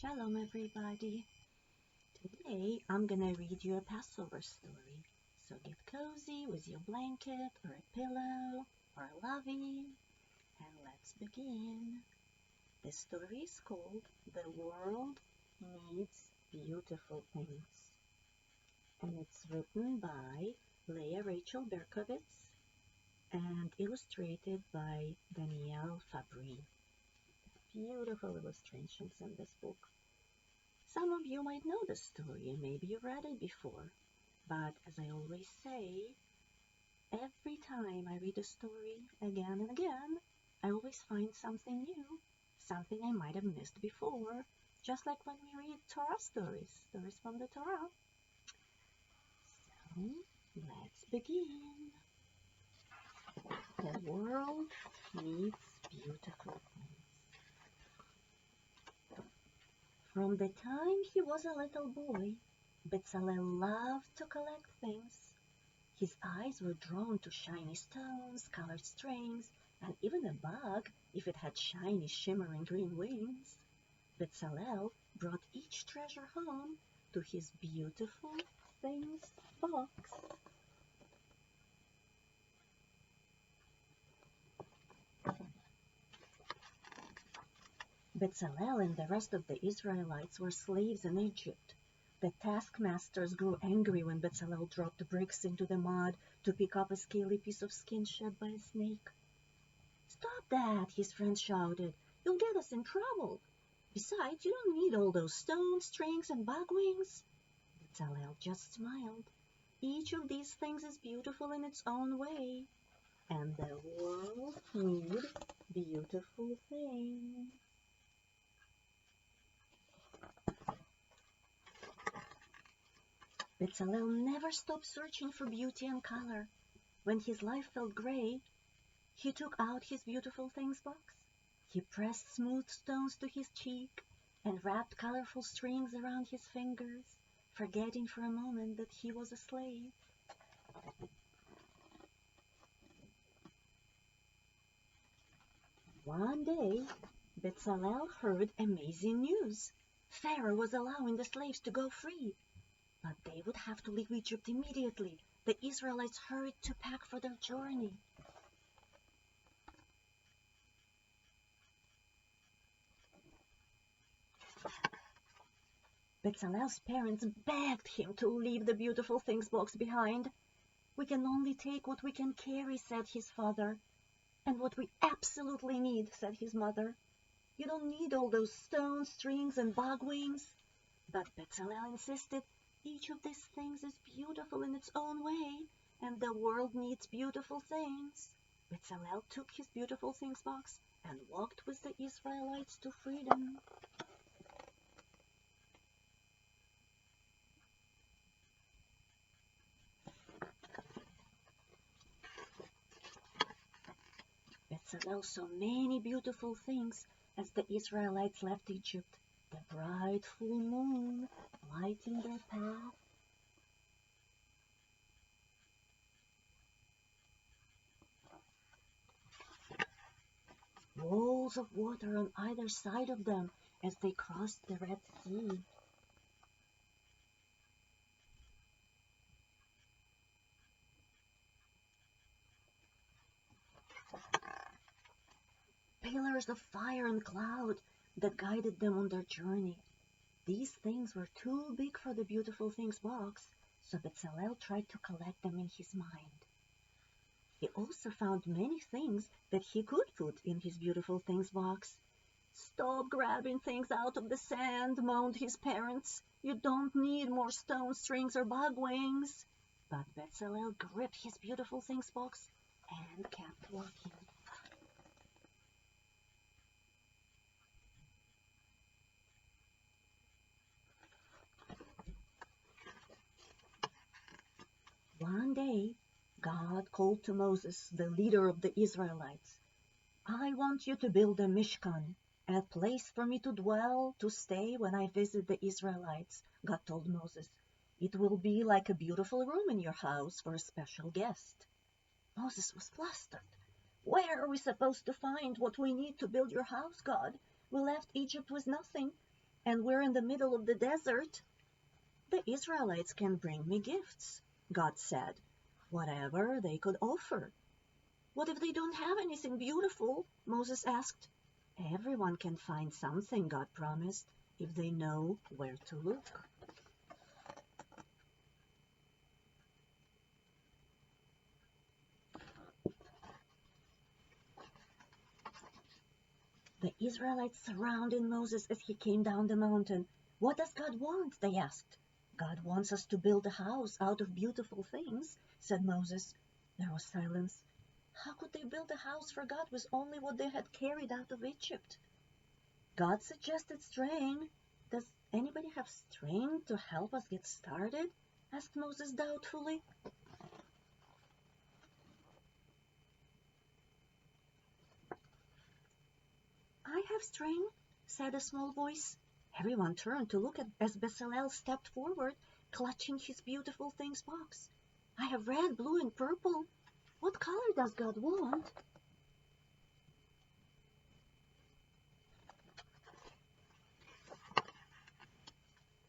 Shalom everybody. Today I'm gonna read you a Passover story. So get cozy with your blanket or a pillow or a lovey and let's begin. The story is called The World Needs Beautiful Things. And it's written by Leah Berkowitz and illustrated by Danielle Fabry. Beautiful illustrations in this book. Some of you might know the story and maybe you read it before, but as I always say, every time I read a story again and again, I always find something new, something I might have missed before, just like when we read Torah stories from the Torah. So, let's begin. The world needs beautiful things. From the time he was a little boy, Bezalel loved to collect things. His eyes were drawn to shiny stones, colored strings, and even a bug if it had shiny, shimmering green wings. Bezalel brought each treasure home to his beautiful things box. Bezalel and the rest of the Israelites were slaves in Egypt. The taskmasters grew angry when Bezalel dropped bricks into the mud to pick up a scaly piece of skin shed by a snake. "Stop that," his friends shouted. "You'll get us in trouble. Besides, you don't need all those stones, strings, and bug wings." Bezalel just smiled. Each of these things is beautiful in its own way, and the world needs beautiful things. Bezalel never stopped searching for beauty and color. When his life felt gray, he took out his beautiful things box. He pressed smooth stones to his cheek and wrapped colorful strings around his fingers, forgetting for a moment that he was a slave. One day, Bezalel heard amazing news. Pharaoh was allowing the slaves to go free. But they would have to leave Egypt immediately. The Israelites hurried to pack for their journey. Bezalel's parents begged him to leave the beautiful things box behind. "We can only take what we can carry," said his father. "And what we absolutely need," said his mother. "You don't need all those stones, strings, and bug wings." But Bezalel insisted. Each of these things is beautiful in its own way, and the world needs beautiful things. Bezalel took his beautiful things box and walked with the Israelites to freedom. Bezalel saw many beautiful things as the Israelites left Egypt. The bright full moon lighting their path. Walls of water on either side of them as they crossed the Red Sea. Pillars of fire and cloud that guided them on their journey. These things were too big for the beautiful things box, so Bezalel tried to collect them in his mind. He also found many things that he could put in his beautiful things box. "Stop grabbing things out of the sand," moaned his parents. "You don't need more stone strings or bug wings." But Bezalel gripped his beautiful things box and kept walking. One day, God called to Moses, the leader of the Israelites. "I want you to build a Mishkan, a place for me to dwell, to stay when I visit the Israelites," God told Moses. "It will be like a beautiful room in your house for a special guest." Moses was flustered. "Where are we supposed to find what we need to build your house, God? We left Egypt with nothing. and we're in the middle of the desert. The Israelites can bring me gifts, God said, whatever they could offer. What if they don't have anything beautiful? Moses asked. Everyone can find something, God promised, if they know where to look. The Israelites surrounded Moses as he came down the mountain. What does God want? They asked. God wants us to build a house out of beautiful things, said Moses. There was silence. How could they build a house for God with only what they had carried out of Egypt? God suggested string. Does anybody have string to help us get started? Asked Moses doubtfully. I have string, said a small voice. Everyone turned to look as Bezalel stepped forward, clutching his beautiful things box. I have red, blue, and purple. What color does God want?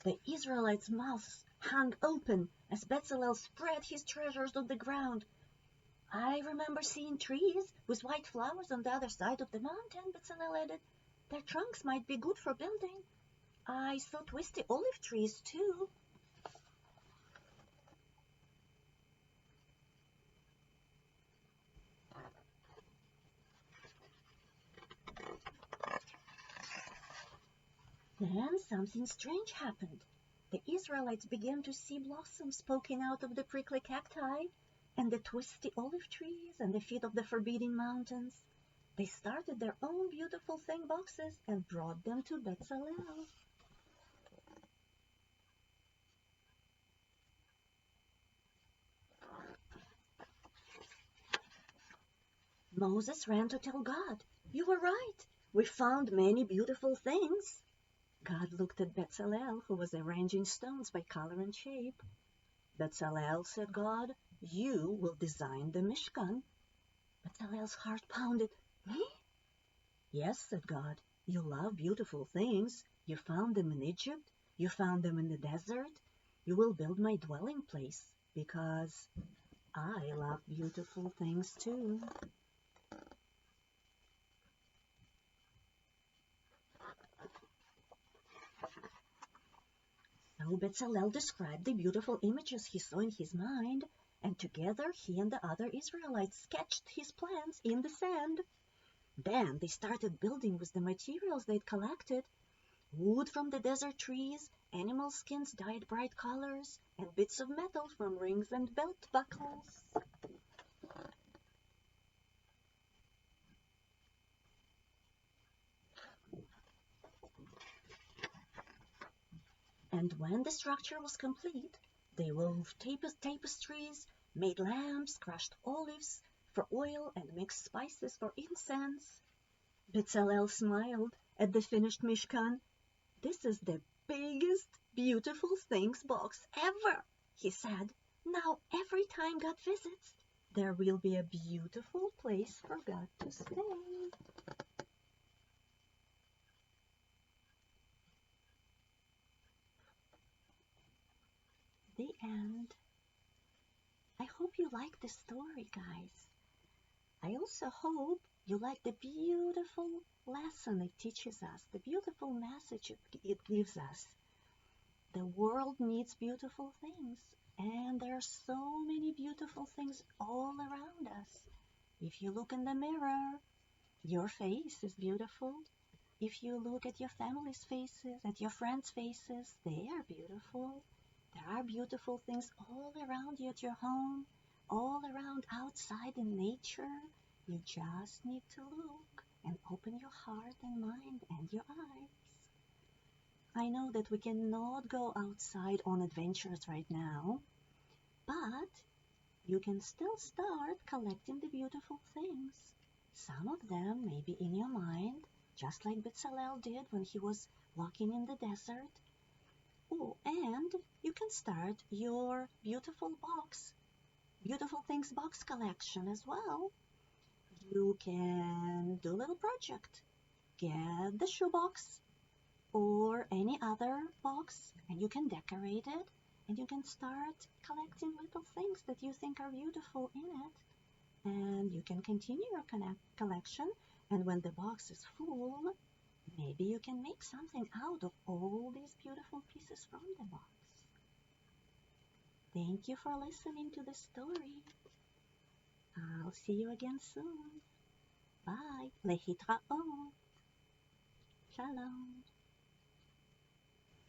The Israelites' mouths hung open as Bezalel spread his treasures on the ground. I remember seeing trees with white flowers on the other side of the mountain, Bezalel added. Their trunks might be good for building. I saw twisty olive trees, too. Then something strange happened. The Israelites began to see blossoms poking out of the prickly cacti and the twisty olive trees and the feet of the forbidden mountains. They started their own beautiful thing boxes and brought them to Bezalel. Moses ran to tell God, "You were right. We found many beautiful things." God looked at Bezalel, who was arranging stones by color and shape. "Bezalel," said God, "you will design the Mishkan." Bezalel's heart pounded. "Me?" "Yes," said God. "You love beautiful things. You found them in Egypt. You found them in the desert. You will build my dwelling place because I love beautiful things too." So Bezalel described the beautiful images he saw in his mind, and together he and the other Israelites sketched his plans in the sand. Then they started building with the materials they'd collected: wood from the desert trees, animal skins dyed bright colors, and bits of metal from rings and belt buckles. And when the structure was complete, they wove tapestries, made lamps, crushed olives for oil, and mixed spices for incense. Bezalel smiled at the finished Mishkan. "This is the biggest beautiful things box ever," he said. "Now every time God visits, there will be a beautiful place for God to stay." The end. I hope you like the story, guys. I also hope you like the beautiful lesson it teaches us, the beautiful message it gives us. The world needs beautiful things, and there are so many beautiful things all around us. If you look in the mirror, your face is beautiful. If you look at your family's faces, at your friends' faces, they are beautiful. There are beautiful things all around you at your home, all around outside in nature. You just need to look and open your heart and mind and your eyes. I know that we cannot go outside on adventures right now, but you can still start collecting the beautiful things. Some of them may be in your mind, just like Bezalel did when he was walking in the desert. Oh, and you can start your beautiful things box collection as well. You can do a little project. Get the shoebox, or any other box, and you can decorate it, and you can start collecting little things that you think are beautiful in it. And you can continue your collection, and when the box is full, maybe you can make something out of all these beautiful pieces from the box. Thank you for listening to the story. I'll see you again soon. Bye. להתראות. Shalom.